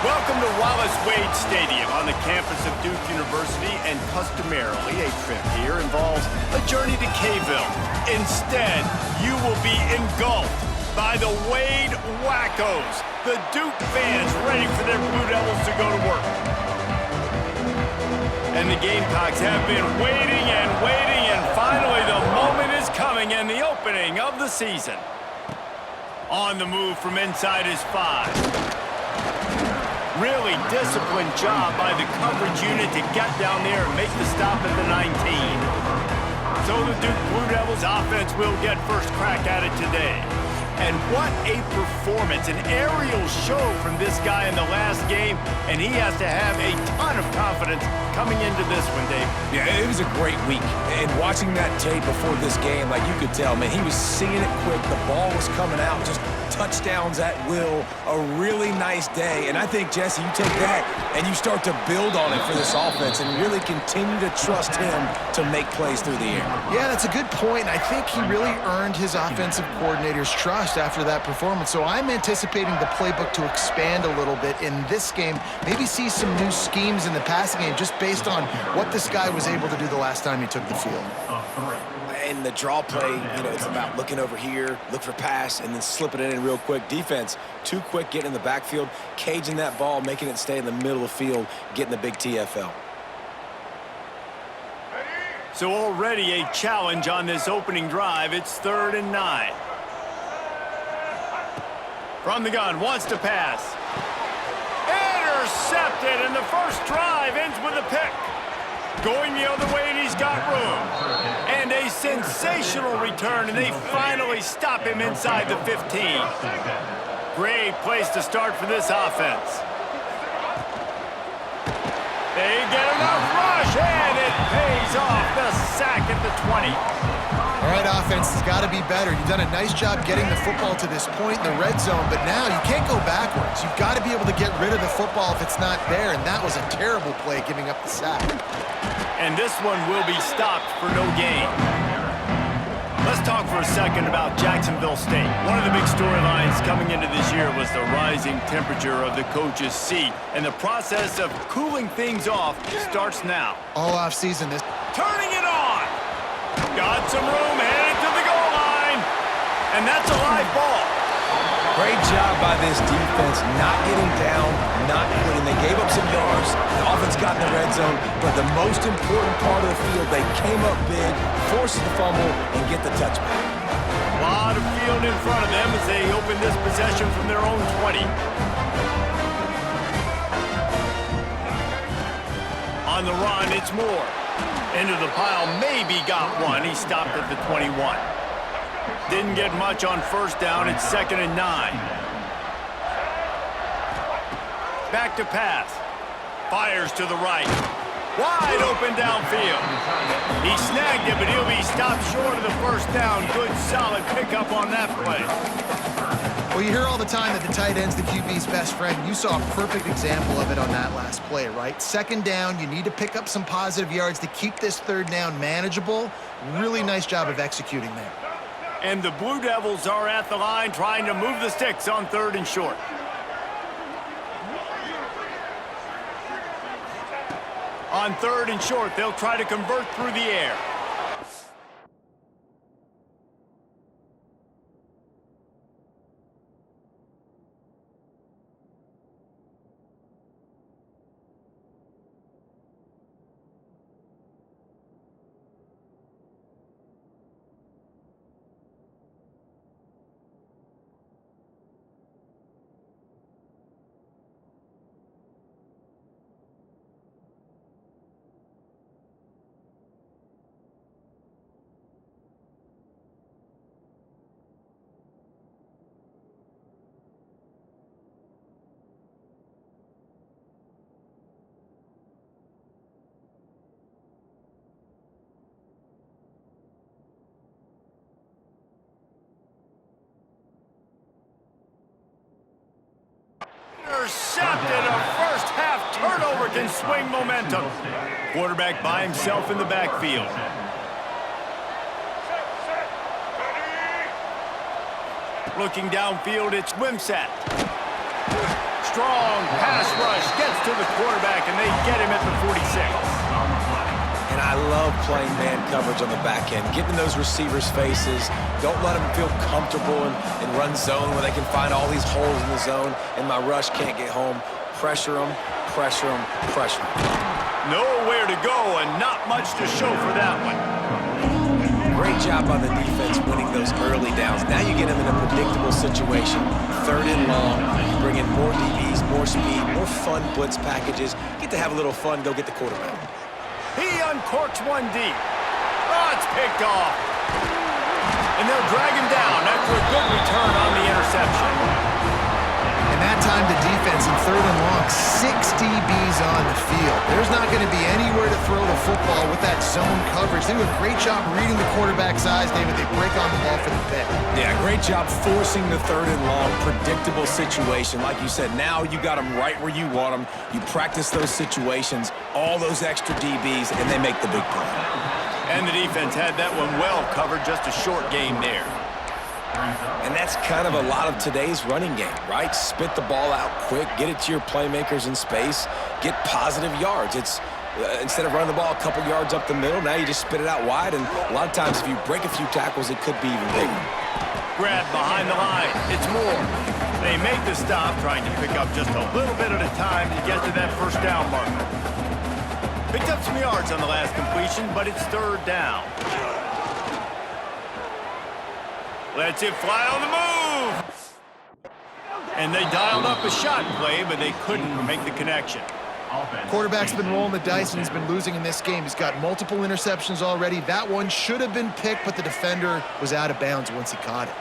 Welcome to Wallace Wade Stadium on the campus of Duke University, and customarily a trip here involves a journey to K-ville. Instead, you will be engulfed by the Wade Wackos, the Duke fans ready for their Blue Devils to go to work. And the Gamecocks have been waiting, and finally the moment is coming and the opening of the season. On the move from inside his 5. Really disciplined job by the coverage unit to get down there and make the stop at the 19. So the Duke Blue Devils offense will get first crack at it today. And what a performance, an aerial show from this guy in the last game, and he has to have a ton of confidence coming into this one, Dave. Yeah, it was a great week. And watching that tape before this game, like you could tell, man, he was seeing it quick. The ball was coming out, just touchdowns at will. A really nice day. And I think, Jesse, you take that and you start to build on it for this offense and really continue to trust him to make plays through the air. Yeah, that's a good point. I think he really earned his offensive coordinator's trust after that performance. So I'm anticipating the playbook to expand a little bit in this game. Maybe see some new schemes in the passing game just based on what this guy was able to do the last time he took the field. And the draw play, you know, it's about looking over here, look for pass, and then slipping it in real quick. Defense, too quick getting in the backfield, caging that ball, making it stay in the middle of the field, getting the big TFL. So already a challenge on this opening drive. It's 3rd and 9. From the gun, wants to pass. Intercepted, and the first drive ends with a pick. Going the other way, and he's got room. And a sensational return, and they finally stop him inside the 15. Great place to start for this offense. They get enough rush, and it pays off. The sack at the 20. All right, offense has got to be better. You've done a nice job getting the football to this point in the red zone, but now you can't go backwards. You've got to be able to get rid of the football if it's not there, and that was a terrible play, giving up the sack. And this one will be stopped for no gain. Let's talk for a second about Jacksonville State. One of the big storylines coming into this year was the rising temperature of the coach's seat, and the process of cooling things off starts now. All off-season, this. Turning it on! Got some room, headed to the goal line, and that's a live ball. Great job by this defense, not getting down, not quitting. They gave up some yards. The offense got in the red zone, but the most important part of the field, they came up big, forced the fumble, and get the touchback. A lot of field in front of them as they open this possession from their own 20. On the run, it's Moore. Into the pile, maybe got one. He stopped at the 21. Didn't get much on first down. It's 2nd and 9. Back to pass. Fires to the right. Wide open downfield. He snagged it, but he'll be stopped short of the first down. Good, solid pickup on that play. Well, you hear all the time that the tight end's the QB's best friend. You saw a perfect example of it on that last play, right? 2nd down, you need to pick up some positive yards to keep this 3rd down manageable. Really nice job of executing there. And the Blue Devils are at the line trying to move the sticks on 3rd and short. On 3rd and short, they'll try to convert through the air. Intercepted. A first half turnover can swing momentum. Quarterback by himself in the backfield. Looking downfield, it's Wimsatt. Strong pass quarterback, and they get him at the 46. And I love playing man coverage on the back end, getting in those receivers' faces. Don't let them feel comfortable in run zone where they can find all these holes in the zone, and my rush can't get home. Pressure them, pressure them, pressure them. Nowhere to go and not much to show for that one. Great job by the defense winning those early downs. Now you get them in a predictable situation. 3rd and long. You bring in more DBs, more speed, more fun blitz packages. Get to have a little fun, go get the quarterback. He uncorks one deep. Oh, it's picked off. And they'll drag him down after a good return on the interception. And that time the defense in 3rd and long, 6 DBs on the field. There's not going to be anywhere to throw the football with that zone coverage. They do a great job reading the quarterback's eyes, David. They break on the ball for the pick. Yeah, great job forcing the 3rd and long, predictable situation. Like you said, now you got them right where you want them. You practice those situations, all those extra DBs, and they make the big play. And the defense had that one well covered, just a short game there. And that's kind of a lot of today's running game, right? Spit the ball out quick, get it to your playmakers in space, get positive yards. It's instead of running the ball a couple yards up the middle, now you just spit it out wide, and a lot of times if you break a few tackles, it could be even bigger. Grab behind the line. It's more. They make the stop, trying to pick up just a little bit at a time to get to that 1st down marker. Picked up some yards on the last completion, but it's 3rd down. Lets it fly on the move. And they dialed up a shot play, but they couldn't make the connection. Quarterback's been rolling the dice, and he's been losing in this game. He's got multiple interceptions already. That one should have been picked, but the defender was out of bounds once he caught it.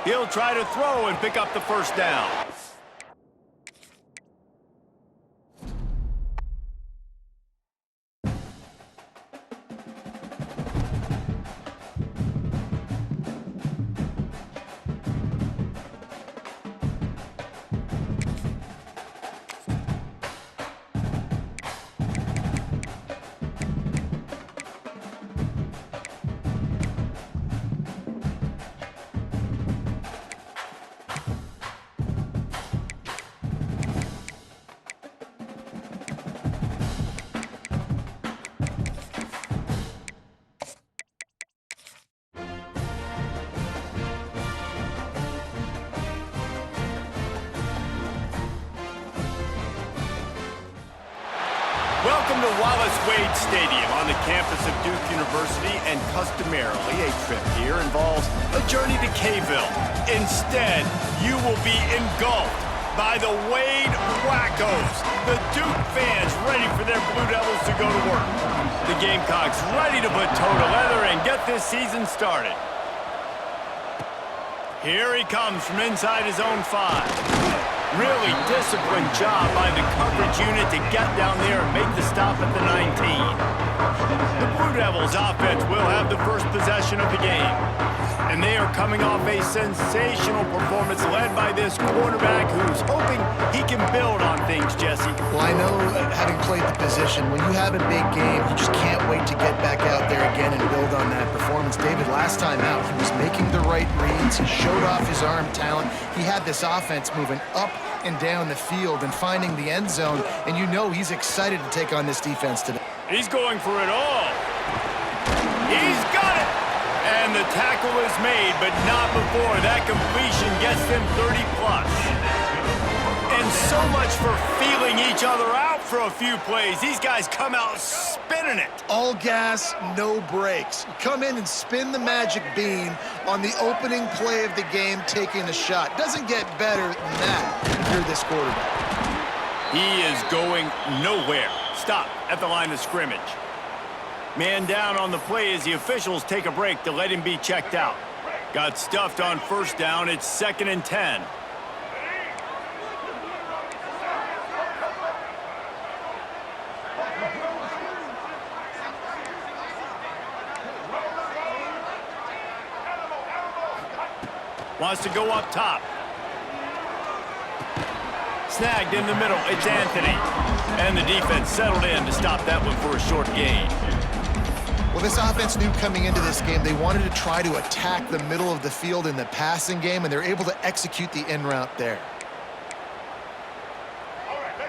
He'll try to throw and pick up the 1st down. Welcome to Wallace Wade Stadium on the campus of Duke University, and customarily a trip here involves a journey to K-ville. Instead, you will be engulfed by the Wade Wackos, the Duke fans ready for their Blue Devils to go to work. The Gamecocks ready to put toe to leather and get this season started. Here he comes from inside his own 5. Really disciplined job by the coverage unit to get down there and make the stop at the 19. The Blue Devils offense will have the first possession of the game. And they are coming off a sensational performance led by this quarterback who's hoping he can build on things, Jesse. Well, I know, having played the position, when you have a big game, you just can't wait to get back out there again and build on that performance. David, last time out, he was making the right reads. He showed off his arm talent. He had this offense moving up and down the field and finding the end zone, and you know he's excited to take on this defense today. He's going for it all. He's got it! And the tackle is made, but not before that completion gets them 30+. And so much for feeling each other out for a few plays. These guys come out spinning it. All gas, no brakes. Come in and spin the magic bean on the opening play of the game, taking a shot. Doesn't get better than that if you're this quarterback. He is going nowhere. Stop at the line of scrimmage. Man down on the play as the officials take a break to let him be checked out. Got stuffed on 1st down. It's 2nd and 10. Wants to go up top. Snagged in the middle. It's Anthony. And the defense settled in to stop that one for a short gain. Well, This offense knew coming into this game they wanted to try to attack the middle of the field in the passing game, and they're able to execute the in route there.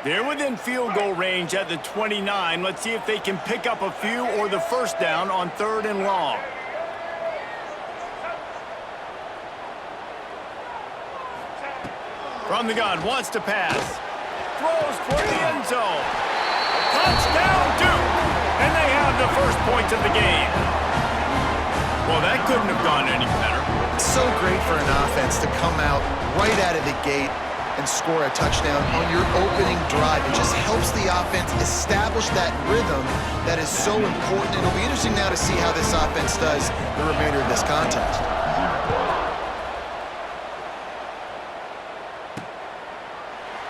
They're within field goal range at the 29. Let's see if they can pick up a few or the first down on 3rd and long. From the gun, wants to pass. Throws toward the end zone. Touchdown, Duke! And they have the first points of the game. Well, that couldn't have gone any better. It's so great for an offense to come out right out of the gate and score a touchdown on your opening drive. It just helps the offense establish that rhythm that is so important. It'll be interesting now to see how this offense does the remainder of this contest.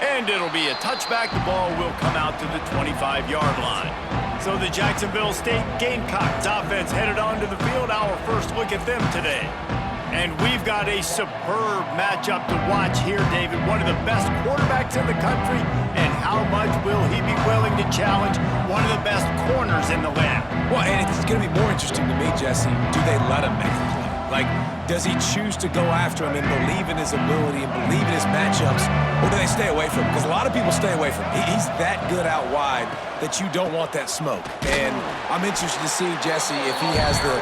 And it'll be a touchback. The ball will come out to the 25-yard line. So the Jacksonville State Gamecocks offense headed onto the field. Our first look at them today. And we've got a superb matchup to watch here, David. One of the best quarterbacks in the country. And how much will he be willing to challenge one of the best corners in the land? Well, and it's going to be more interesting to me, Jesse. Do they let him make the play? Like, does he choose to go after him and believe in his ability and believe in his matchups, or do they stay away from him? Because a lot of people stay away from him. He's that good out wide that you don't want that smoke. And I'm interested to see, Jesse, if he has the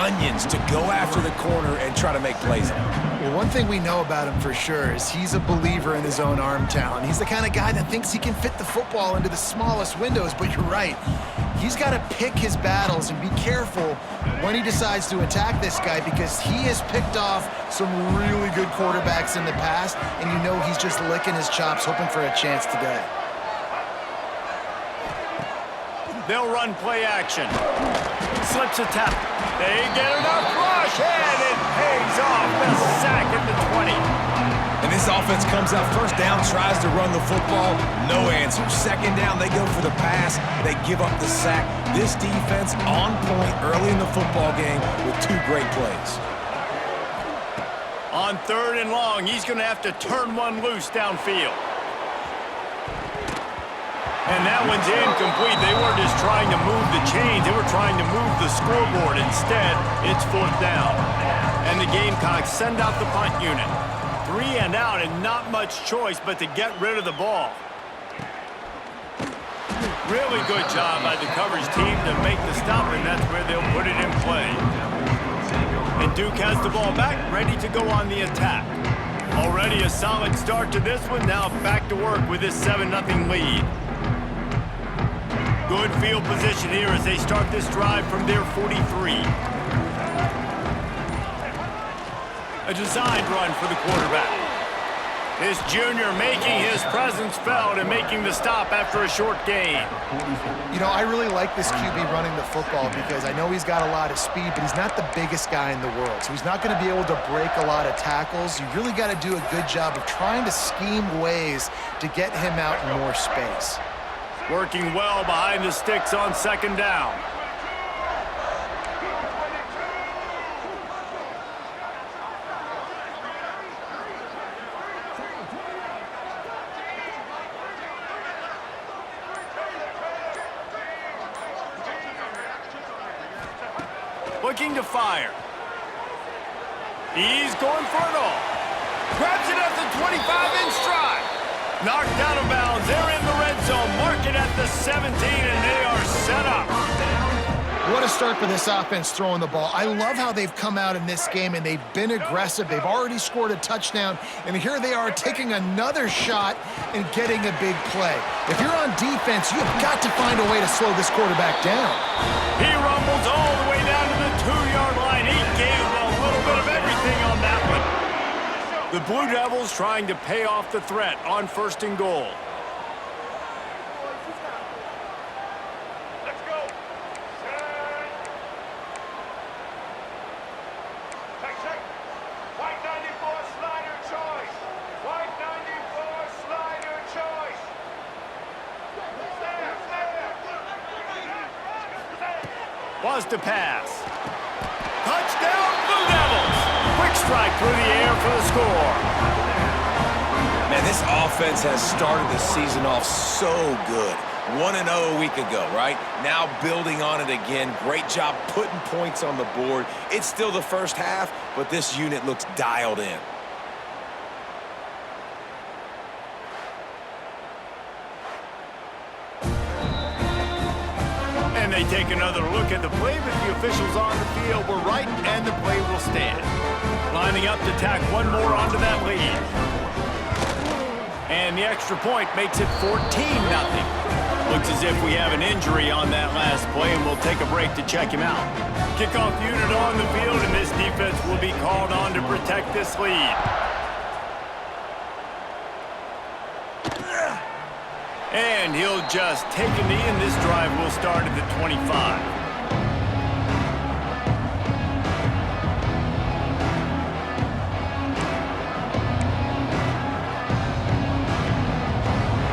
onions to go after the corner and try to make plays on him. Well, one thing we know about him for sure is he's a believer in his own arm talent. He's the kind of guy that thinks he can fit the football into the smallest windows, but you're right. He's got to pick his battles and be careful when he decides to attack this guy, because he has picked off some really good quarterbacks in the past, and you know he's just licking his chops, hoping for a chance today. They'll run play action. Slips a tap. They get enough rush, and it pays off. The sack at the 20. And this offense comes out first down, tries to run the football, no answer. Second down, they go for the pass, they give up the sack. This defense on point early in the football game with 2 great plays. On 3rd and long, he's going to have to turn one loose downfield. And that one's incomplete. They weren't just trying to move the chains. They were trying to move the scoreboard. Instead, it's 4th down. And the Gamecocks send out the punt unit. 3 and out, and not much choice but to get rid of the ball. Really good job by the coverage team to make the stop, and that's where they'll put it in play. And Duke has the ball back, ready to go on the attack. Already a solid start to this one. Now back to work with this 7-0 lead. Good field position here as they start this drive from their 43. A designed run for the quarterback. This junior making his presence felt and making the stop after a short gain. You know, I really like this QB running the football because I know he's got a lot of speed, but he's not the biggest guy in the world. So he's not going to be able to break a lot of tackles. You really got to do a good job of trying to scheme ways to get him out in more space. Working well behind the sticks on 2nd down. Looking to fire. He's going for it all. Grabs it at the 25 in stride. Knocked out of bounds. They're in the red zone. Mark it at the 17, and they are set up. What a start for this offense throwing the ball. I love how they've come out in this game, and they've been aggressive. They've already scored a touchdown, and here they are taking another shot and getting a big play. If you're on defense, you've got to find a way to slow this quarterback down. He rumbles all the way down to the 2-yard line. He gave a little bit of everything on that one. The Blue Devils trying to pay off the threat on 1st and goal. Let's go. Check. White 94 slider choice. White 94 slider choice. Was to pass. Touchdown, Blue Devils! Quick strike through the air for the score. Man, this offense has started the season off so good. 1-0 a week ago, right? Now building on it again. Great job putting points on the board. It's still the first half, but this unit looks dialed in. And they take another look at the play, but the officials on the field were right, and the play will stand. Lining up to tack one more onto that lead. And the extra point makes it 14-0. Looks as if we have an injury on that last play, and we'll take a break to check him out. Kickoff unit on the field, and this defense will be called on to protect this lead. And he'll just take a knee, and this drive will start at the 25.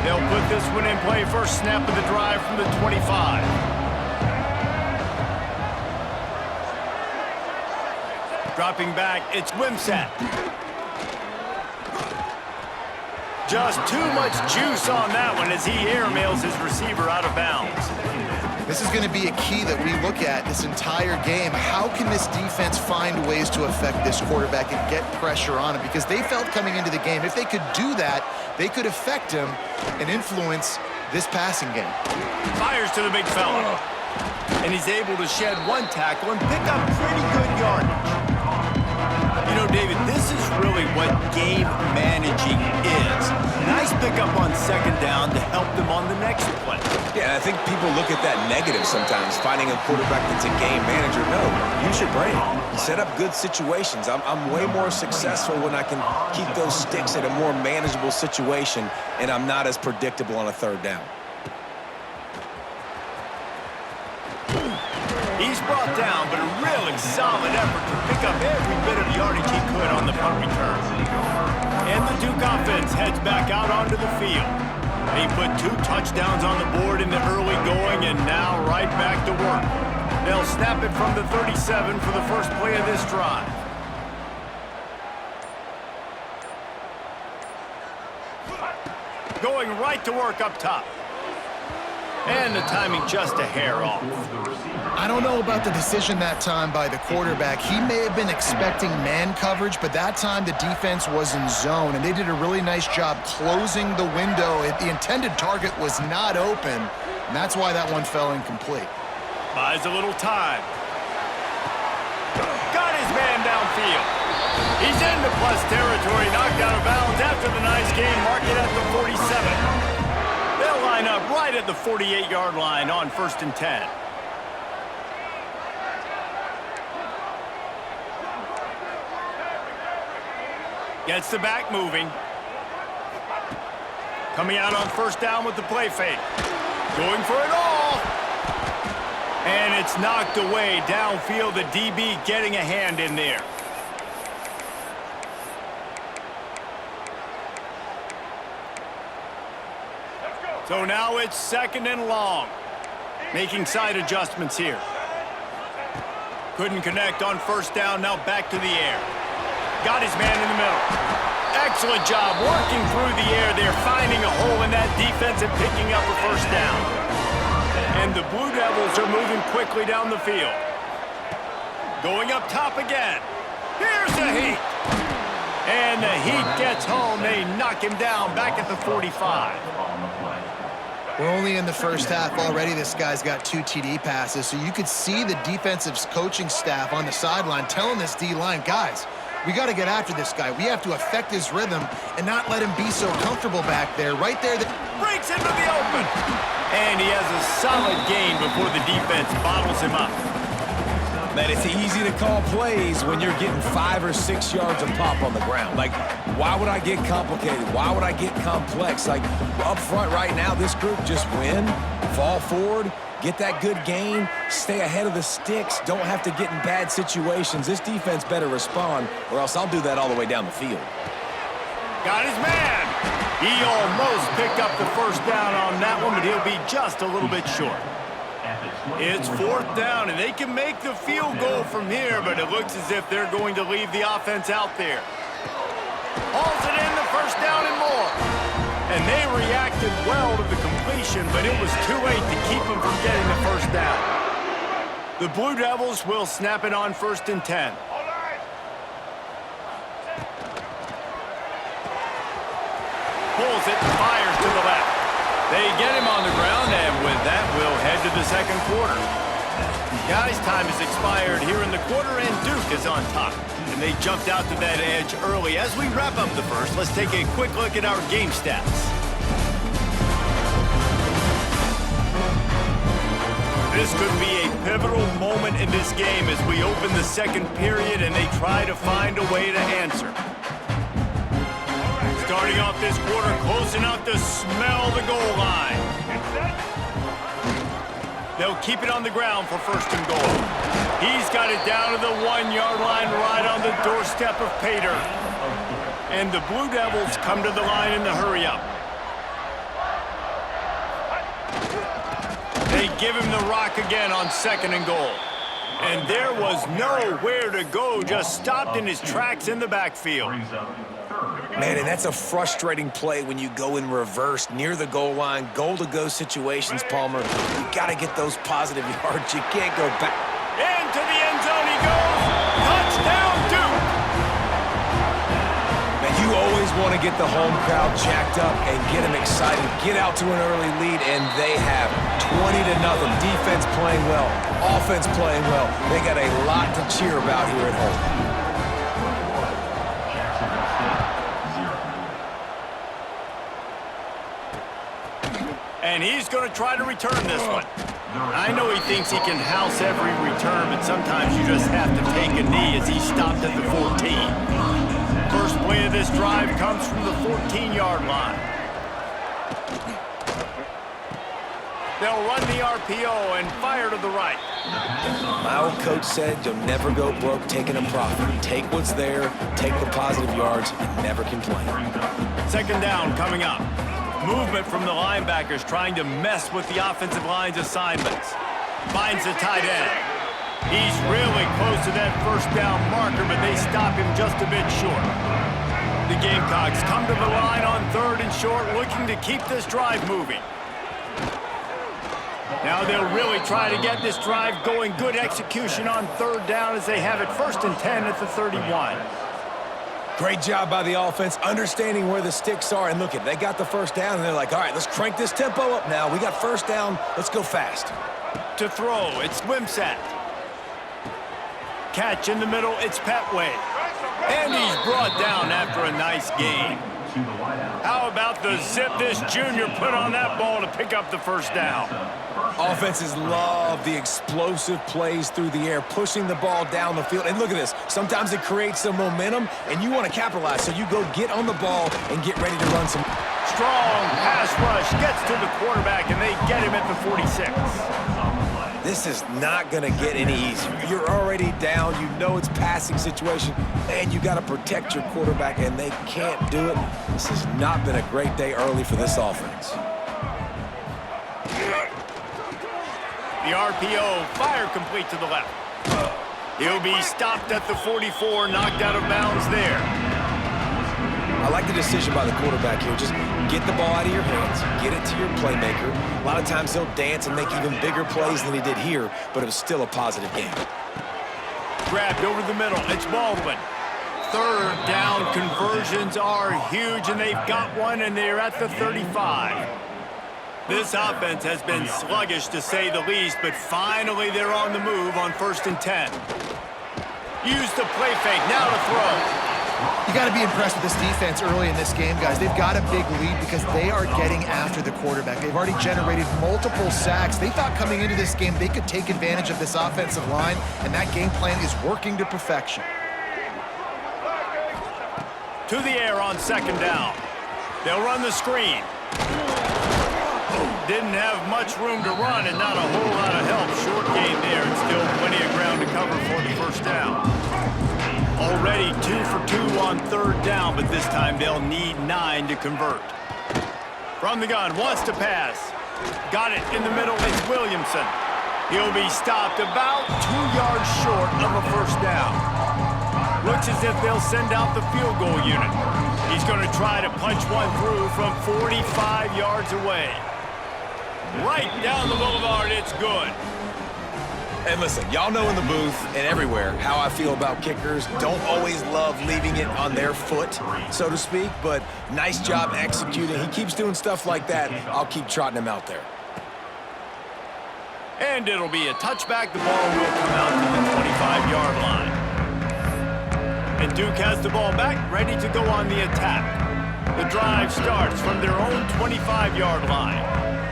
They'll put this one in play. First snap of the drive from the 25. Dropping back, it's Wimsatt. Just too much juice on that one as he airmails his receiver out of bounds. This is going to be a key that we look at this entire game. How can this defense find ways to affect this quarterback and get pressure on him? Because they felt coming into the game, if they could do that, they could affect him and influence this passing game. Fires to the big fella. And he's able to shed one tackle and pick up pretty good yardage. You know, David, this is really what game managing is. Nice pickup on second down to help them on the next play. Yeah, I think people look at that negative sometimes, finding a quarterback that's a game manager. No, use your brain. Set up good situations. I'm way more successful when I can keep those sticks at a more manageable situation, and I'm not as predictable on a third down. He's brought down, but a really solid effort to pick up every bit of yardage he could on the punt return. And the Duke offense heads back out onto the field. They put 2 touchdowns on the board in the early going, and now right back to work. They'll snap it from the 37 for the first play of this drive. Going right to work up top. And the timing just a hair off. I don't know about the decision that time by the quarterback. He may have been expecting man coverage, but that time the defense was in zone, and they did a really nice job closing the window. The intended target was not open, and that's why that one fell incomplete. Buys a little time. Got his man downfield. He's into plus territory, knocked out of bounds after the nice game, marked it at the 47. They'll line up right at the 48-yard line on 1st and 10. Gets the back moving. Coming out on 1st down with the play fake. Going for it all. And it's knocked away downfield. The DB getting a hand in there. So now it's 2nd and long. Making side adjustments here. Couldn't connect on 1st down. Now back to the air. Got his man in the middle. Excellent job working through the air there, finding a hole in that defense and picking up a 1st down. And the Blue Devils are moving quickly down the field. Going up top again. Here's the Heat. And the Heat gets home. They knock him down back at the 45. We're only in the first half already. This guy's got 2 TD passes, so you could see the defensive coaching staff on the sideline telling this D-line, guys, we got to get after this guy. We have to affect his rhythm and not let him be so comfortable back there. Right there. Breaks into the open. And he has a solid gain before the defense bottles him up. Man, it's easy to call plays when you're getting 5 or 6 yards a pop on the ground. Like, why would I get complicated? Why would I get complex? Like, up front right now, this group just win, fall forward, get that good gain, stay ahead of the sticks, don't have to get in bad situations. This defense better respond, or else I'll do that all the way down the field. Got his man. He almost picked up the 1st down on that one, but he'll be just a little bit short. It's 4th down, and they can make the field goal from here, but it looks as if they're going to leave the offense out there. Hauls it in, the 1st down and more. And they reacted well to the complete completion, but it was too late to keep him from getting the first down. The Blue Devils will snap it on 1st and 10. Pulls it and fires to the left. They get him on the ground, and with that, we'll head to the second quarter. Guys, time has expired here in the quarter, and Duke is on top. And they jumped out to that edge early. As we wrap up the first, let's take a quick look at our game stats. This could be a pivotal moment in this game as we open the second period and they try to find a way to answer. Starting off this quarter close enough to smell the goal line. They'll keep it on the ground for 1st and goal. He's got it down to the 1-yard line right on the doorstep of Pater. And the Blue Devils come to the line in the hurry-up. They give him the rock again on 2nd and goal. And there was nowhere to go, just stopped in his tracks in the backfield. Man, and that's a frustrating play when you go in reverse near the goal line, goal-to-go situations, Palmer. You got to get those positive yards. You can't go back. Into the end zone he goes. Touchdown, Duke. Man, you always want to get the home crowd jacked up and get them excited. Get out to an early lead, and they have 20-0. Defense playing well, offense playing well. They got a lot to cheer about here at home. And he's going to try to return this one. I know he thinks he can house every return, but sometimes you just have to take a knee as he stopped at the 14. First play of this drive comes from the 14-yard line. They'll run the RPO and fire to the right. My old coach said you'll never go broke taking a profit. Take what's there, take the positive yards, and never complain. 2nd down coming up. Movement from the linebackers trying to mess with the offensive line's assignments. Finds the tight end. He's really close to that 1st down marker, but they stop him just a bit short. The Gamecocks come to the line on 3rd and short, looking to keep this drive moving. Now they'll really try to get this drive going. Good execution on 3rd down as they have it 1st and 10 at the 31. Great job by the offense, understanding where the sticks are. And look, they got the 1st down, and they're like, all right, let's crank this tempo up now. We got 1st down. Let's go fast. To throw, it's Wimsatt. Catch in the middle, it's Petway. And he's brought down after a nice gain. How about the zip this junior put on that ball to pick up the 1st down? Offenses love the explosive plays through the air, pushing the ball down the field. And look at this. Sometimes it creates some momentum, and you want to capitalize. So you go get on the ball and get ready to run some. Strong pass rush gets to the quarterback, and they get him at the 46. This is not going to get any easier. You're already down. You know it's passing situation, and you got to protect your quarterback, and they can't do it. This has not been a great day early for this offense. The RPO, fire complete to the left. He'll be stopped at the 44, knocked out of bounds there. I like the decision by the quarterback here. Just get the ball out of your hands, get it to your playmaker. A lot of times he'll dance and make even bigger plays than he did here, but it was still a positive game. Grabbed over the middle, it's Baldwin. 3rd down conversions are huge, and they've got one, and they're at the 35. This offense has been sluggish, to say the least, but finally they're on the move on 1st and 10. Use the play fake, now to throw. You got to be impressed with this defense early in this game, guys. They've got a big lead because they are getting after the quarterback. They've already generated multiple sacks. They thought coming into this game they could take advantage of this offensive line, and that game plan is working to perfection. To the air on 2nd down. They'll run the screen. Didn't have much room to run and not a whole lot of help. Short game there, and still plenty of ground to cover for the 1st down. Already 2 for 2 on 3rd down, but this time they'll need 9 to convert. From the gun, wants to pass. Got it in the middle, it's Williamson. He'll be stopped about 2 yards short of a 1st down. Looks as if they'll send out the field goal unit. He's going to try to punch one through from 45 yards away. right down the boulevard. It's good. And listen, y'all know in the booth and everywhere how I feel about kickers. Don't always love leaving it on their foot, so to speak, but nice job executing. He keeps doing stuff like that. I'll keep trotting him out there. And it'll be a touchback. The ball will come out to the 25-yard line. And Duke has the ball back, ready to go on the attack. The drive starts from their own 25-yard line.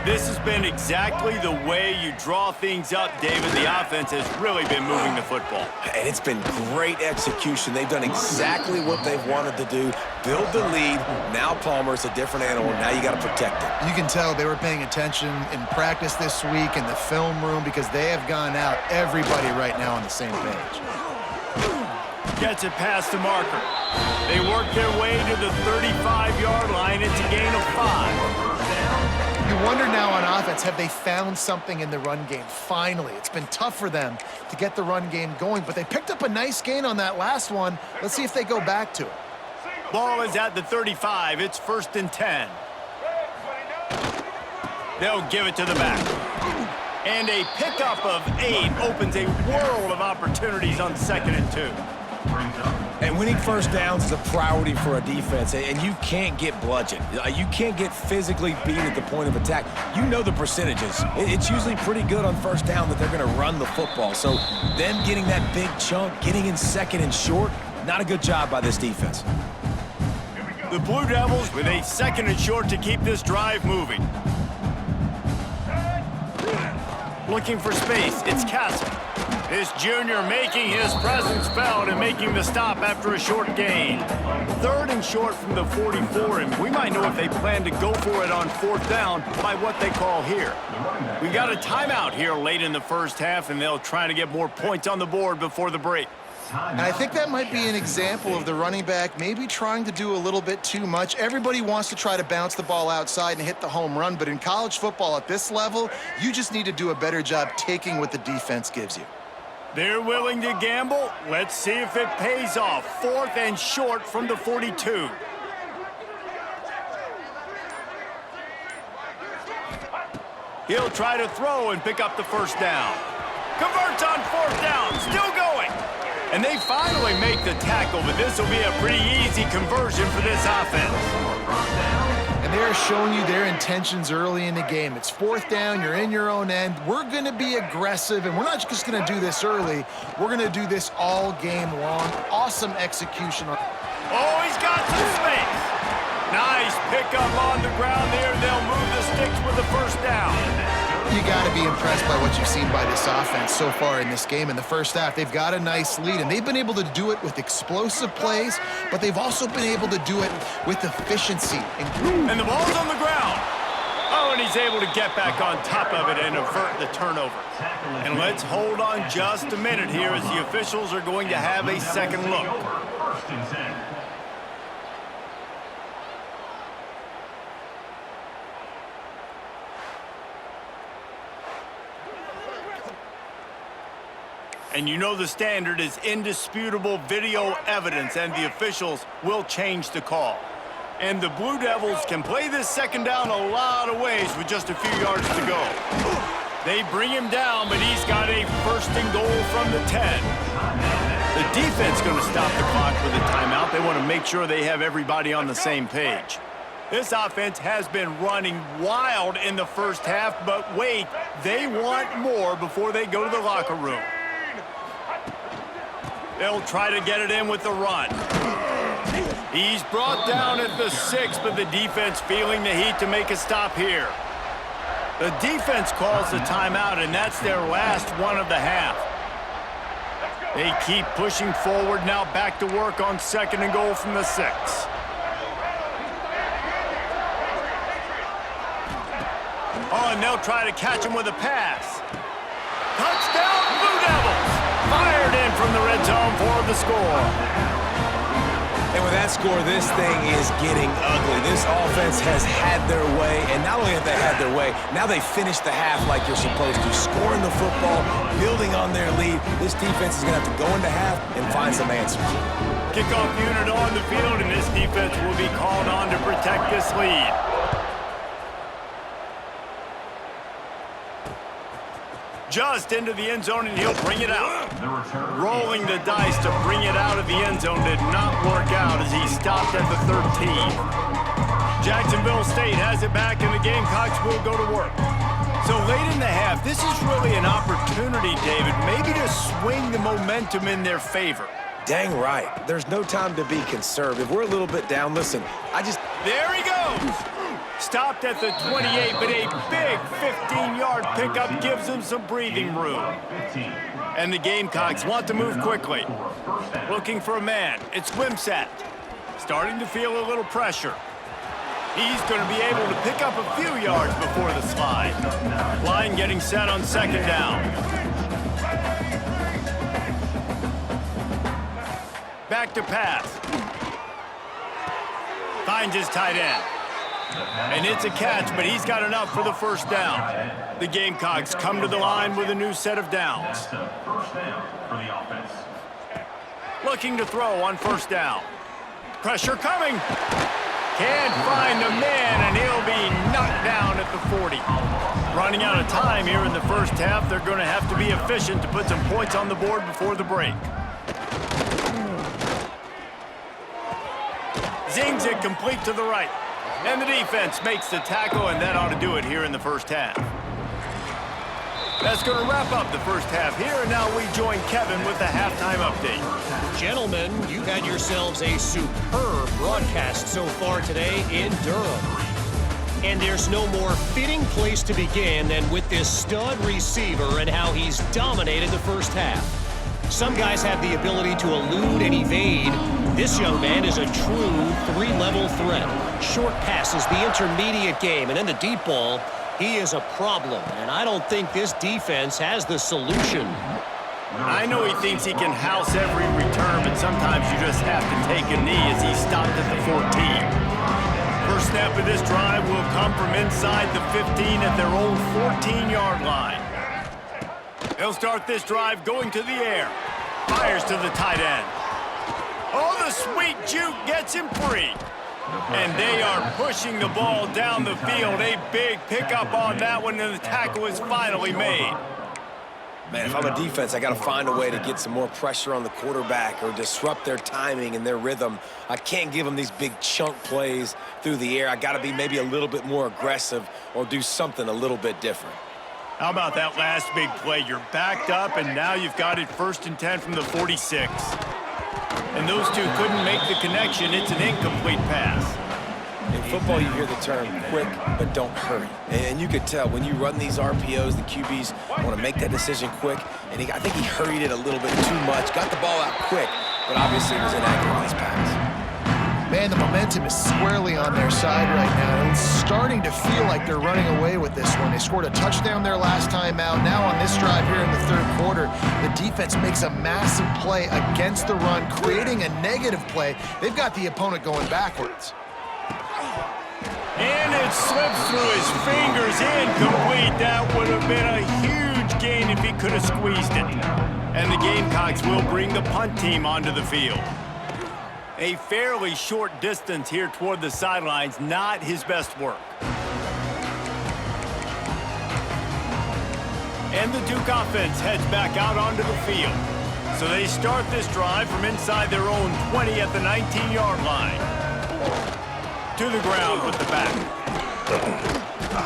This has been exactly the way you draw things up, David. The offense has really been moving the football. And it's been great execution. They've done exactly what they've wanted to do. Build the lead. Now Palmer's a different animal. Now you got to protect it. You can tell they were paying attention in practice this week in the film room because they have gone out, everybody right now on the same page. Gets it past the marker. They work their way to the 35-yard line. It's a gain of 5. You wonder now on offense, have they found something in the run game? Finally, it's been tough for them to get the run game going, but they picked up a nice gain on that last one. Let's see if they go back to it. Ball is at the 35. It's 1st and 10. They'll give it to the back. And a pickup of 8 opens a world of opportunities on 2nd and 2. And winning first downs is a priority for a defense, and you can't get bludgeoned. You can't get physically beat at the point of attack. You know the percentages. It's usually pretty good on first down that they're going to run the football. So them getting that big chunk, getting in 2nd and short, not a good job by this defense. The Blue Devils with a 2nd and short to keep this drive moving. Looking for space, it's Castle. This junior making his presence felt and making the stop after a short gain. 3rd and short from the 44, and we might know if they plan to go for it on 4th down by what they call here. We got a timeout here late in the first half, and they'll try to get more points on the board before the break. And I think that might be an example of the running back maybe trying to do a little bit too much. Everybody wants to try to bounce the ball outside and hit the home run, but in college football at this level, you just need to do a better job taking what the defense gives you. They're willing to gamble. Let's see if it pays off. 4th and short from the 42. He'll try to throw and pick up the first down. Converts on 4th down, still going. And they finally make the tackle, but this will be a pretty easy conversion for this offense. And they're showing you their intentions early in the game. It's 4th down, you're in your own end. We're going to be aggressive, and we're not just going to do this early. We're going to do this all game long. Awesome execution. Oh, he's got some space. Nice pickup on the ground there. They'll move the sticks with the first down. You got to be impressed by what you've seen by this offense so far in this game. In the first half, they've got a nice lead, and they've been able to do it with explosive plays, but they've also been able to do it with efficiency. And the ball's on the ground. Oh, and he's able to get back on top of it and avert the turnover. And let's hold on just a minute here as the officials are going to have a second look. And you know the standard is indisputable video evidence, and the officials will change the call. And the Blue Devils can play this second down a lot of ways with just a few yards to go. They bring him down, but he's got a 1st and goal from the 10. The defense going to stop the clock with a timeout. They want to make sure they have everybody on the same page. This offense has been running wild in the first half, but wait, they want more before they go to the locker room. They'll try to get it in with the run. He's brought down at the 6, but the defense feeling the heat to make a stop here. The defense calls the timeout, and that's their last one of the half. They keep pushing forward, now back to work on 2nd and goal from the 6. Oh, and they'll try to catch him with a pass. Touchdown, Blue Devils! Fired in from the red zone for the score. And with that score, this thing is getting ugly. This offense has had their way, and not only have they had their way, now they finished the half like you're supposed to, scoring the football, building on their lead. This defense is going to have to go into half and find some answers. Kickoff unit on the field, and this defense will be called on to protect this lead. Just into the end zone, and he'll bring it out. Rolling the dice to bring it out of the end zone did not work out as he stopped at the 13. Jacksonville State has it back, and the Gamecocks will go to work. So late in the half, this is really an opportunity, David, maybe to swing the momentum in their favor. Dang right. There's no time to be conservative. We're a little bit down. Listen, There he goes! Stopped at the 28, but a big 15-yard pickup gives him some breathing room. And the Gamecocks want to move quickly. Looking for a man. It's Wimsatt. Starting to feel a little pressure. He's going to be able to pick up a few yards before the slide. Line getting set on second down. Back to pass. Finds his tight end. And it's a catch, but he's got enough for the first down. The Gamecocks come to the line with a new set of downs. Looking to throw on first down. Pressure coming. Can't find a man, and he'll be knocked down at the 40. Running out of time here in the first half, they're going to have to be efficient to put some points on the board before the break. Zings it complete to the right. And the defense makes the tackle, and that ought to do it here in the first half. That's going to wrap up the first half here, and now we join Kevin with the halftime update. Gentlemen, you've had yourselves a superb broadcast so far today in Durham. And there's no more fitting place to begin than with this stud receiver and how he's dominated the first half. Some guys have the ability to elude and evade. This young man is a true three-level threat. Short passes, the intermediate game, and then the deep ball. He is a problem, and I don't think this defense has the solution. I know he thinks he can house every return, but sometimes you just have to take a knee as he stopped at the 14. First snap of this drive will come from inside the 15 at their own 14-yard line. They'll start this drive going to the air. Fires to the tight end. Oh, the sweet juke gets him free. And they are pushing the ball down the field. A big pickup on that one, and the tackle is finally made. man, if I'm a defense, I got to find a way to get some more pressure on the quarterback or disrupt their timing and their rhythm. I can't give them these big chunk plays through the air. I got to be maybe a little bit more aggressive or do something a little bit different. How about that last big play? You're backed up, and now you've got it 1st and 10 from the 46. And those two couldn't make the connection. It's an incomplete pass. In football, you hear the term quick, but don't hurry. And you could tell when you run these RPOs, the QBs want to make that decision quick. And I think he hurried it a little bit too much, got the ball out quick, but obviously it was inaccurate on his pass. Man, the momentum is squarely on their side right now. It's starting to feel like they're running away with this one. They scored a touchdown their last time out. Now on this drive here in the 3rd quarter, the defense makes a massive play against the run, creating a negative play. They've got the opponent going backwards. And it slips through his fingers, incomplete. That would have been a huge gain if he could have squeezed it. And the Gamecocks will bring the punt team onto the field. A fairly short distance here toward the sidelines, not his best work. And the Duke offense heads back out onto the field. So they start this drive from inside their own 20 at the 19-yard line. To the ground with the back.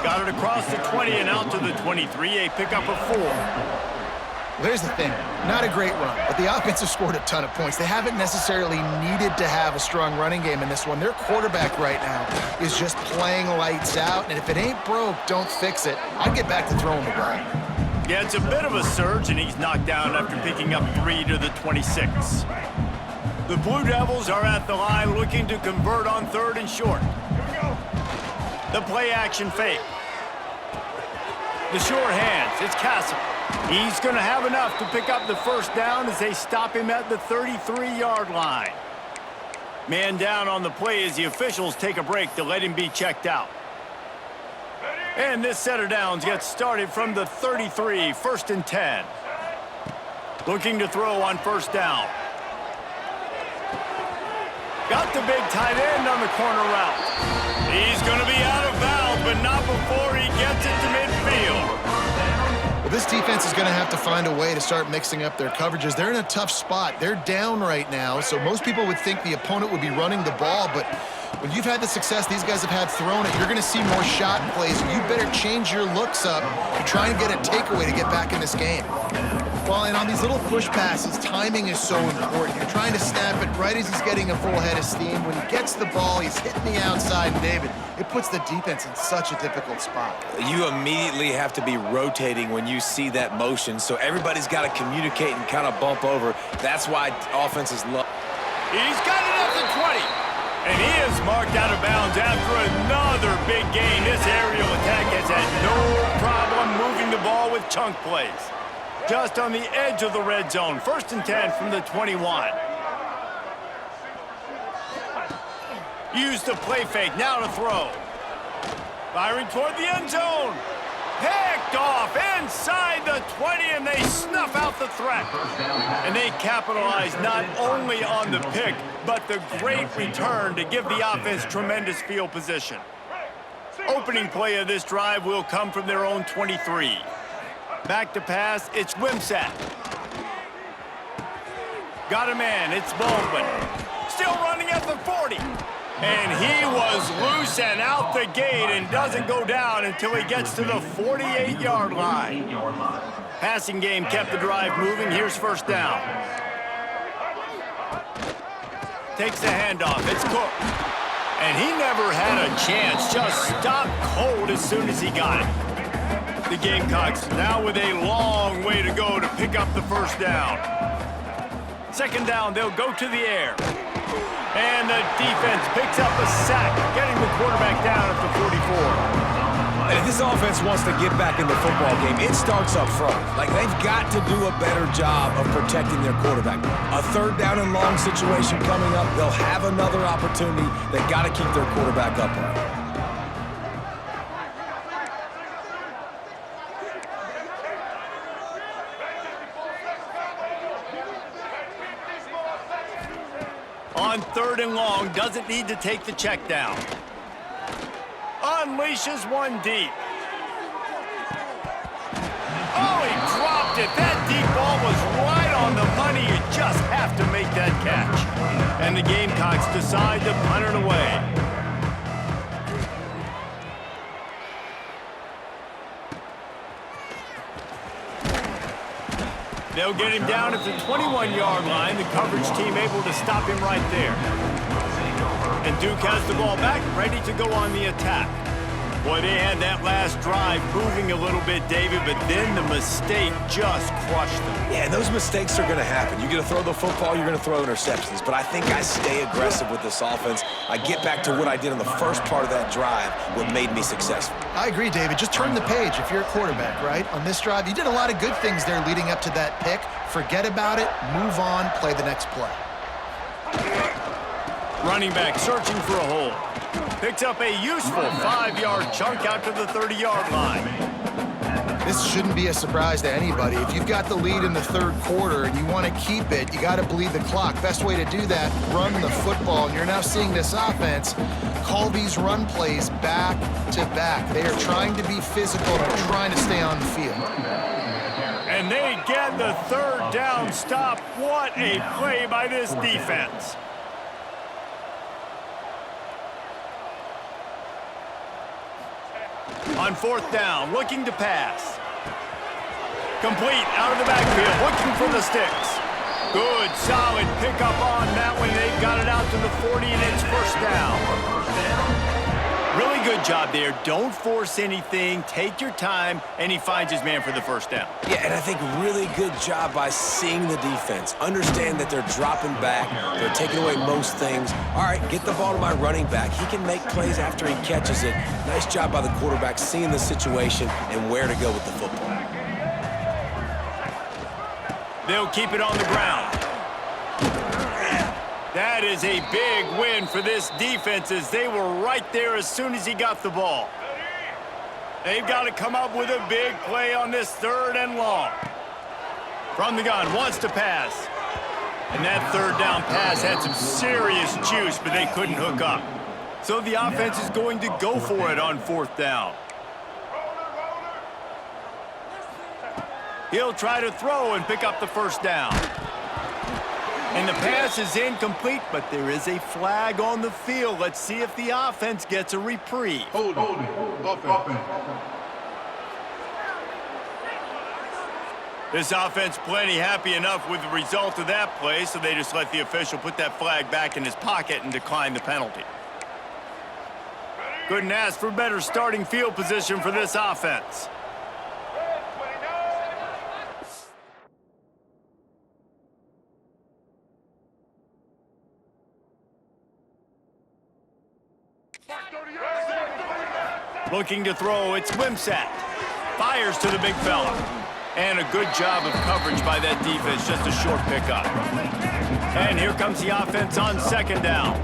Got it across the 20 and out to the 23, a pickup of 4. Well, here's the thing. Not a great run, but the offense has scored a ton of points. They haven't necessarily needed to have a strong running game in this one. Their quarterback right now is just playing lights out, and if it ain't broke, don't fix it. I'd get back to throwing the ball. Yeah, it's a bit of a surge, and he's knocked down after picking up 3 to the 26. The Blue Devils are at the line looking to convert on 3rd and short. The play-action fake. The short hands, it's Castle. He's going to have enough to pick up the 1st down as they stop him at the 33-yard line. Man down on the play as the officials take a break to let him be checked out. And this set of downs gets started from the 33, 1st and 10. Looking to throw on 1st down. Got the big tight end on the corner route. He's going to be out of bounds, but not before he gets it to midfield. Well, this defense is going to have to find a way to start mixing up their coverages. They're in a tough spot. They're down right now, so most people would think the opponent would be running the ball, but when you've had the success these guys have had throwing it, you're going to see more shot plays. You better change your looks up and try and get a takeaway to get back in this game. Well, and on these little push passes, timing is so important. You're trying to snap it right as he's getting a full head of steam. When he gets the ball, he's hitting the outside, and David, it puts the defense in such a difficult spot. You immediately have to be rotating when you see that motion, so everybody's got to communicate and kind of bump over. That's why offenses love. He's got it at the 20. And he is marked out of bounds after another big gain. This aerial attack has had no problem moving the ball with chunk plays. Just on the edge of the red zone. 1st and 10 from the 21. Use the play fake. Now to throw. Firing toward the end zone. Picked off inside the 20, and they snuff out the threat. And they capitalize not only on the pick, but the great return to give the offense tremendous field position. Opening play of this drive will come from their own 23. Back to pass, it's Wimsatt. Got a man, it's Baldwin. Still running at the 40. And he was loose and out the gate and doesn't go down until he gets to the 48-yard line. Passing game kept the drive moving. Here's 1st down. Takes the handoff. It's Cook. And he never had a chance. Just stopped cold as soon as he got it. The Gamecocks now with a long way to go to pick up the 1st down. 2nd down, they'll go to the air. And the defense picks up a sack, getting the quarterback down at the 44. And if this offense wants to get back in the football game, it starts up front. Like, they've got to do a better job of protecting their quarterback. A 3rd down and long situation coming up. They'll have another opportunity. They've got to keep their quarterback upright. On 3rd and long, doesn't need to take the check down. Unleashes one deep. Oh, he dropped it. That deep ball was right on the money. You just have to make that catch. And the Gamecocks decide to punt it away. They'll get him down at the 21-yard line. The coverage team able to stop him right there. And Duke has the ball back, ready to go on the attack. Boy, they had that last drive moving a little bit, David, but then the mistake just crushed them. Yeah, and those mistakes are going to happen. You're going to throw the football, you're going to throw interceptions. But I think I stay aggressive with this offense. I get back to what I did in the first part of that drive, what made me successful. I agree, David. Just turn the page if you're a quarterback, right? On this drive, you did a lot of good things there leading up to that pick. Forget about it, move on, play the next play. Running back searching for a hole. Picks up a useful 5-yard chunk out to the 30-yard line. This shouldn't be a surprise to anybody. If you've got the lead in the 3rd quarter and you want to keep it, you got to bleed the clock. Best way to do that, run the football. And you're now seeing this offense call these run plays back to back. They are trying to be physical. They're trying to stay on the field. And they get the 3rd down stop. What a play by this defense. On 4th down, looking to pass. Complete, out of the backfield, looking for the sticks. Good, solid pickup on that one. They've got it out to the 40, and it's 1st down. Really good job there. Don't force anything. Take your time, and he finds his man for the 1st down. Yeah, and I think really good job by seeing the defense. Understand that they're dropping back. They're taking away most things. All right, get the ball to my running back. He can make plays after he catches it. Nice job by the quarterback seeing the situation and where to go with the football. They'll keep it on the ground. That is a big win for this defense as they were right there as soon as he got the ball. They've got to come up with a big play on this 3rd and long. From the gun, wants to pass. And that 3rd down pass had some serious juice, but they couldn't hook up. So the offense is going to go for it on 4th down. He'll try to throw and pick up the first down. And the pass is incomplete, but there is a flag on the field. Let's see if the offense gets a reprieve. Hold it. Offense. This offense plenty happy enough with the result of that play, so they just let the official put that flag back in his pocket and decline the penalty. Couldn't ask for better starting field position for this offense. Looking to throw, it's Wimsatt. Fires to the big fella. And a good job of coverage by that defense, just a short pickup. And here comes the offense on second down.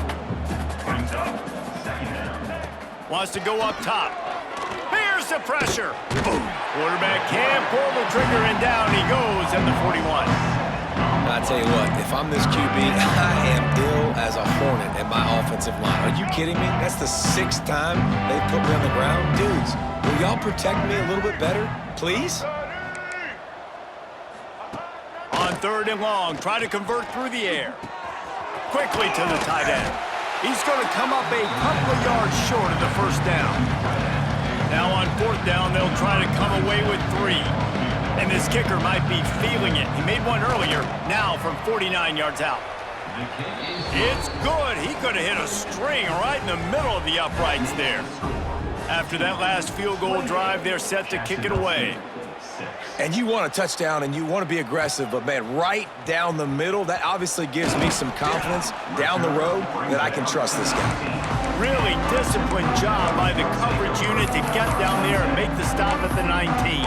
Wants to go up top. Here's the pressure. Quarterback can't pull the trigger, and down he goes at the 41. I tell you what, if I'm this QB, I am ill as a hornet at my offensive line. Are you kidding me? That's the 6th time they've put me on the ground. Dudes, will y'all protect me a little bit better, please? On 3rd and long, try to convert through the air. Quickly to the tight end. He's going to come up a couple of yards short of the first down. Now on 4th down, they'll try to come away with 3. And this kicker might be feeling it. He made one earlier, now from 49 yards out. It's good. He could have hit a string right in the middle of the uprights there. After that last field goal drive, they're set to kick it away. And you want a touchdown and you want to be aggressive, but man, right down the middle, that obviously gives me some confidence down the road that I can trust this guy. Really disciplined job by the coverage unit to get down there and make the stop at the 19.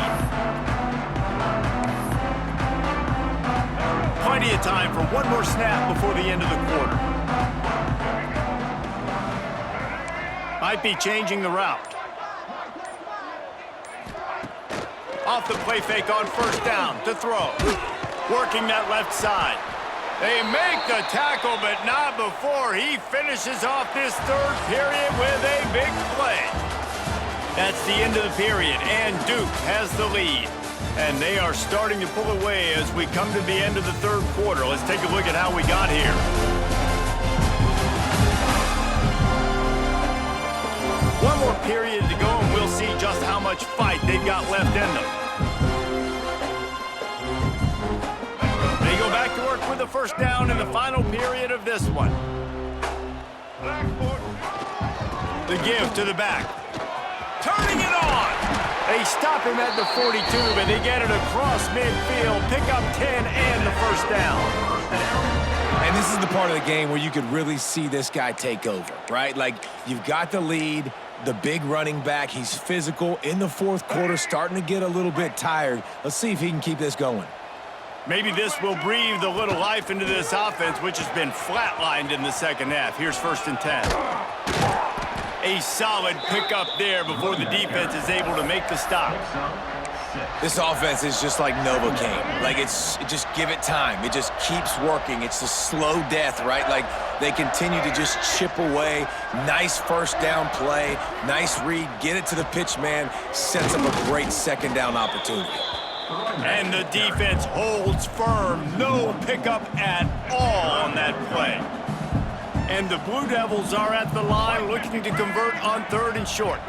Plenty of time for one more snap before the end of the quarter. Might be changing the route. Off the play fake on 1st down to throw. Working that left side. They make the tackle, but not before he finishes off this 3rd period with a big play. That's the end of the period, and Duke has the lead. And they are starting to pull away as we come to the end of the 3rd quarter. Let's take a look at how we got here. One more period to go, and we'll see just how much fight they've got left in them. They go back to work with the 1st down in the final period of this one. The give to the back. Turning it on! They stop him at the 42, but they get it across midfield, pick up 10 and the 1st down. And this is the part of the game where you could really see this guy take over, right? Like, you've got the lead, the big running back. He's physical in the 4th quarter, starting to get a little bit tired. Let's see if he can keep this going. Maybe this will breathe a little life into this offense, which has been flatlined in the 2nd half. Here's 1st and 10. A solid pickup there before the defense is able to make the stop. This offense is just like Novocaine. Like, just give it time. It just keeps working. It's a slow death, right? Like, they continue to just chip away. Nice 1st down play. Nice read. Get it to the pitch man. Sets up a great 2nd down opportunity. And the defense holds firm. No pickup at all on that play. And the Blue Devils are at the line looking to convert on 3rd and short.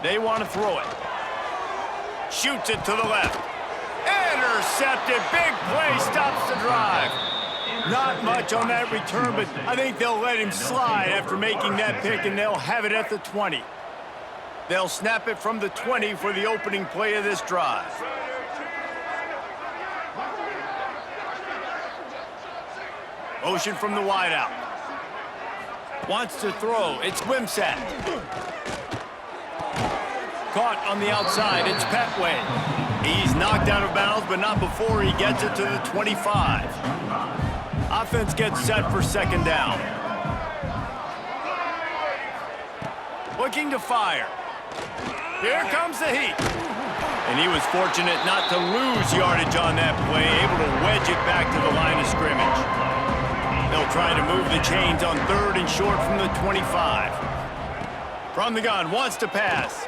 They want to throw it. Shoots it to the left. Intercepted. Big play. Stops the drive. Not much on that return, but I think they'll let him slide after making that pick, and they'll have it at the 20. They'll snap it from the 20 for the opening play of this drive. Motion from the wideout. Wants to throw. It's Wimsatt. Caught on the outside. It's Petway. He's knocked out of bounds, but not before he gets it to the 25. Offense gets set for 2nd down. Looking to fire. Here comes the heat. And he was fortunate not to lose yardage on that play, able to wedge it back to the line of scrimmage. They'll try to move the chains on 3rd and short from the 25. From the gun, wants to pass.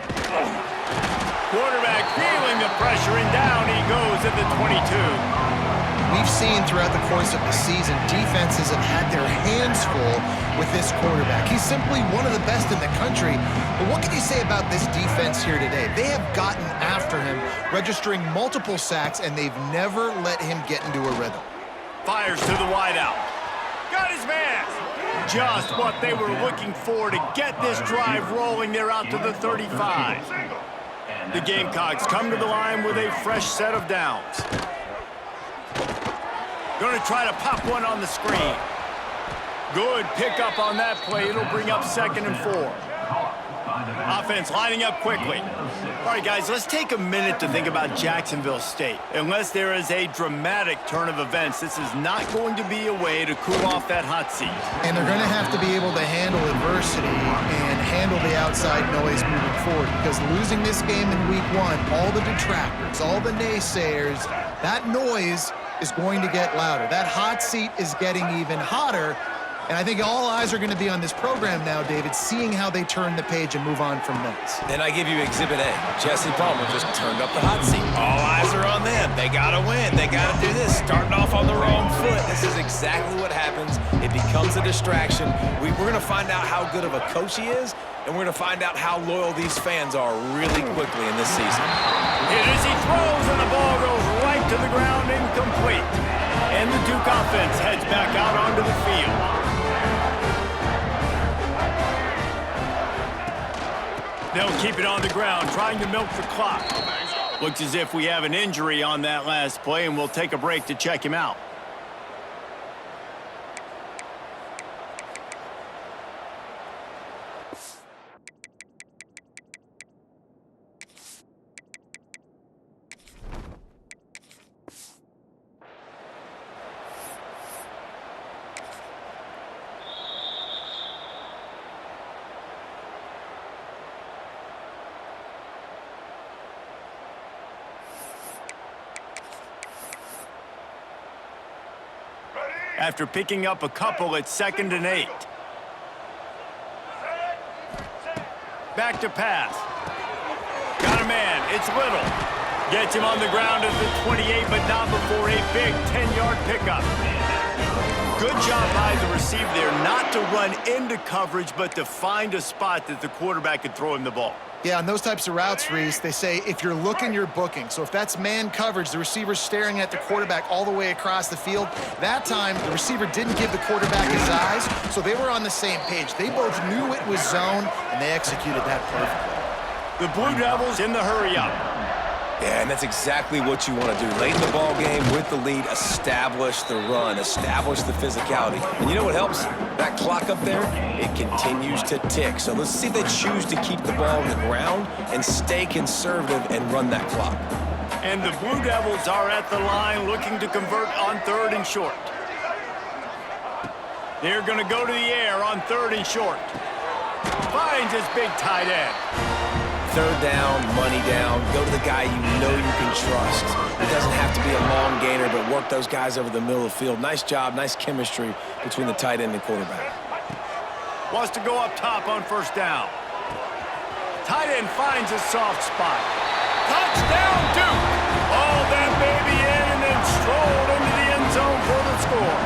Quarterback feeling the pressure, and down he goes at the 22. We've seen throughout the course of the season, defenses have had their hands full with this quarterback. He's simply one of the best in the country. But what can you say about this defense here today? They have gotten after him, registering multiple sacks, and they've never let him get into a rhythm. Fires to the wideout. Got his man. Just what they were looking for to get this drive rolling. They're out to the 35. The Gamecocks come to the line with a fresh set of downs. Going to try to pop one on the screen. Good pickup on that play. It'll bring up 2nd and 4. Offense lining up quickly. All right, guys, let's take a minute to think about Jacksonville State. Unless there is a dramatic turn of events, this is not going to be a way to cool off that hot seat. And they're going to have to be able to handle adversity and handle the outside noise moving forward, because losing this game in week 1, all the detractors, all the naysayers, that noise is going to get louder. That hot seat is getting even hotter. And I think all eyes are going to be on this program now, David, seeing how they turn the page and move on from this. And I give you Exhibit A. Jesse Palmer just turned up the hot seat. All eyes are on them. They got to win. They got to do this. Starting off on the wrong foot. This is exactly what happens. It becomes a distraction. We're going to find out how good of a coach he is, and we're going to find out how loyal these fans are really quickly in this season. Hit as he throws, and the ball goes right to the ground, incomplete. And the Duke offense heads back out onto the field. They'll keep it on the ground, trying to milk the clock. Looks as if we have an injury on that last play, and we'll take a break to check him out. After picking up a couple at 2nd and 8. Back to pass. Got a man. It's Little. Gets him on the ground at the 28, but not before a big 10-yard pickup. Good job by the receiver there, not to run into coverage, but to find a spot that the quarterback could throw him the ball. Yeah, on those types of routes, Reese, they say if you're looking, you're booking. So if that's man coverage, the receiver's staring at the quarterback all the way across the field. That time, the receiver didn't give the quarterback his eyes, so they were on the same page. They both knew it was zone, and they executed that perfectly. The Blue Devils in the hurry-up. Yeah, and that's exactly what you want to do. Late in the ball game with the lead, establish the run, establish the physicality. And you know what helps? That clock up there, it continues to tick. So let's see if they choose to keep the ball on the ground and stay conservative and run that clock. And the Blue Devils are at the line looking to convert on 3rd and short. They're going to go to the air on 3rd and short. Finds his big tight end. 3rd down, money down, go to the guy you know you can trust. It doesn't have to be a long gainer, but work those guys over the middle of the field. Nice job, nice chemistry between the tight end and quarterback. Wants to go up top on 1st down. Tight end finds a soft spot. Touchdown, Duke! Hauled that baby in and then strolled into the end zone for the score.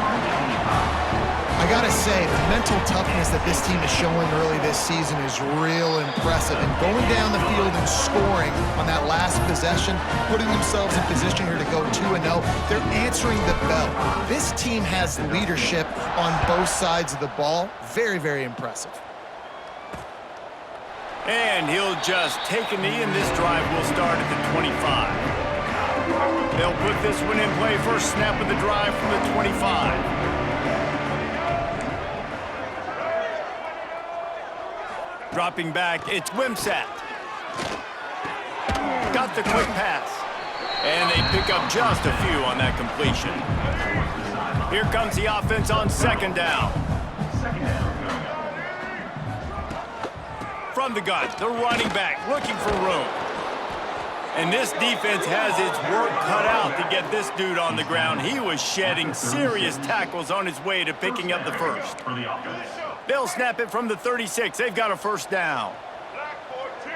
I gotta say, the mental toughness that this team is showing early this season is real impressive. And going down the field and scoring on that last possession, putting themselves in position here to go 2-0, they're answering the bell. This team has leadership on both sides of the ball. Very, very impressive. And he'll just take a knee, and this drive will start at the 25. They'll put this one in play. First snap of the drive from the 25. Dropping back, it's Wimsatt. Got the quick pass. And they pick up just a few on that completion. Here comes the offense on 2nd down. From the gun, the running back looking for room. And this defense has its work cut out to get this dude on the ground. He was shedding serious tackles on his way to picking up the first. They'll snap it from the 36. They've got a 1st down. Black 14.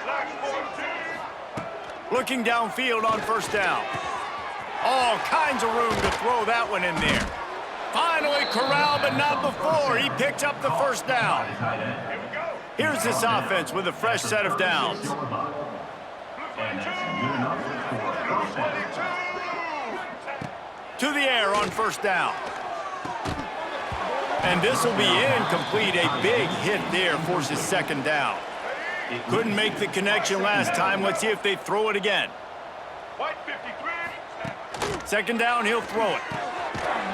Black 14. Looking downfield on first down. All kinds of room to throw that one in there. Finally corralled, but not before. He picks up the first down. Here's this offense with a fresh set of downs. To the air on first down. And this will be incomplete. A big hit there forces second down. Couldn't make the connection last time. Let's see if they throw it again. Second down, he'll throw it.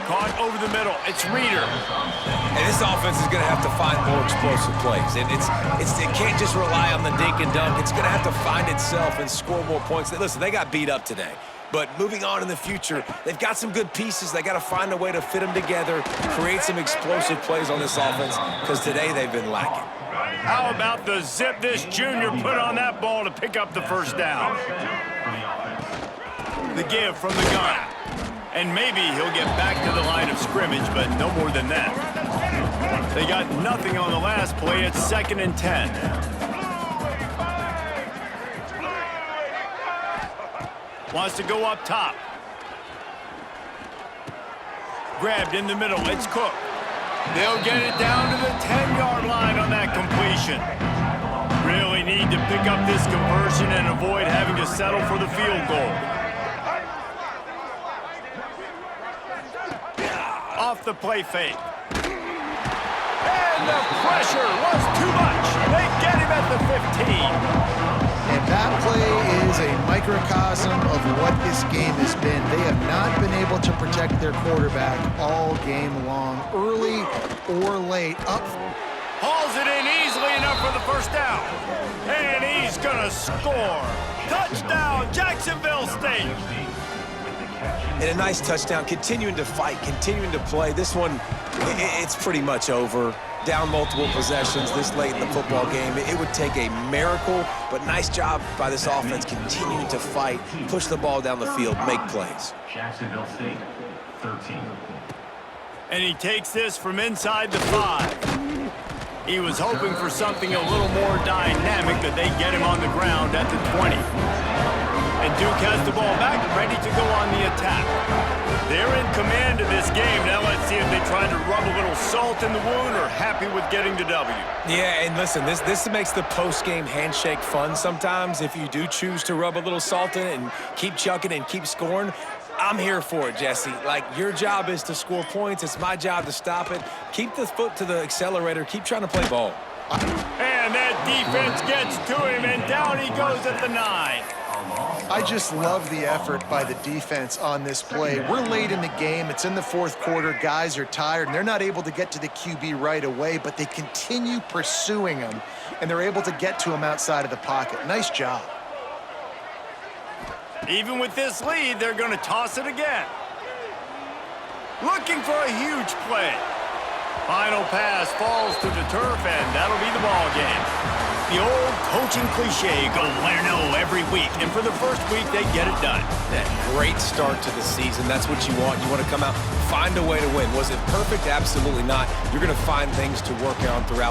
Caught over the middle. It's Reader. And this offense is going to have to find more explosive plays. And it can't just rely on the dink and dunk. It's going to have to find itself and score more points. Listen, they got beat up today. But moving on in the future, they've got some good pieces. They got to find a way to fit them together, create some explosive plays on this offense, because today they've been lacking. How about the zip this junior put on that ball to pick up the first down? The give from the gun. And maybe he'll get back to the line of scrimmage, but no more than that. They got nothing on the last play. It's 2nd and 10. Wants to go up top. Grabbed in the middle. It's Cook. They'll get it down to the 10-yard line on that completion. Really need to pick up this conversion and avoid having to settle for the field goal. Off the play fake. And the pressure was too much. They get him at the 15. And that play is a microcosm of what this game has been. They have not been able to protect their quarterback all game long, early or late. Up. Hauls it in easily enough for the first down. And he's going to score. Touchdown, Jacksonville State. And a nice touchdown, continuing to fight, continuing to play. This one, it's pretty much over. Down multiple possessions this late in the football game. It would take a miracle, but nice job by this offense continuing to fight, push the ball down the field, make plays. Jacksonville State, 13. And he takes this from inside the 5. He was hoping for something a little more dynamic, that they get him on the ground at the 20. And Duke has the ball back, ready to go on the attack. They're in command of this game. Now let's see if they try to rub a little salt in the wound or happy with getting the W. Yeah, and listen, this makes the post-game handshake fun sometimes. If you do choose to rub a little salt in it and keep chucking and keep scoring, I'm here for it, Jesse. Like, your job is to score points. It's my job to stop it. Keep the foot to the accelerator. Keep trying to play ball. And that defense gets to him, and down he goes at the 9. I just love the effort by the defense on this play. We're late in the game. It's in the 4th quarter. Guys are tired, and they're not able to get to the QB right away, but they continue pursuing him, and they're able to get to him outside of the pocket. Nice job. Even with this lead, they're going to toss it again. Looking for a huge play. Final pass falls to the turf, and that'll be the ball game. The old coaching cliche, go win or no every week. And for the first week, they get it done. That great start to the season. That's what you want. You want to come out, find a way to win. Was it perfect? Absolutely not. You're going to find things to work on throughout.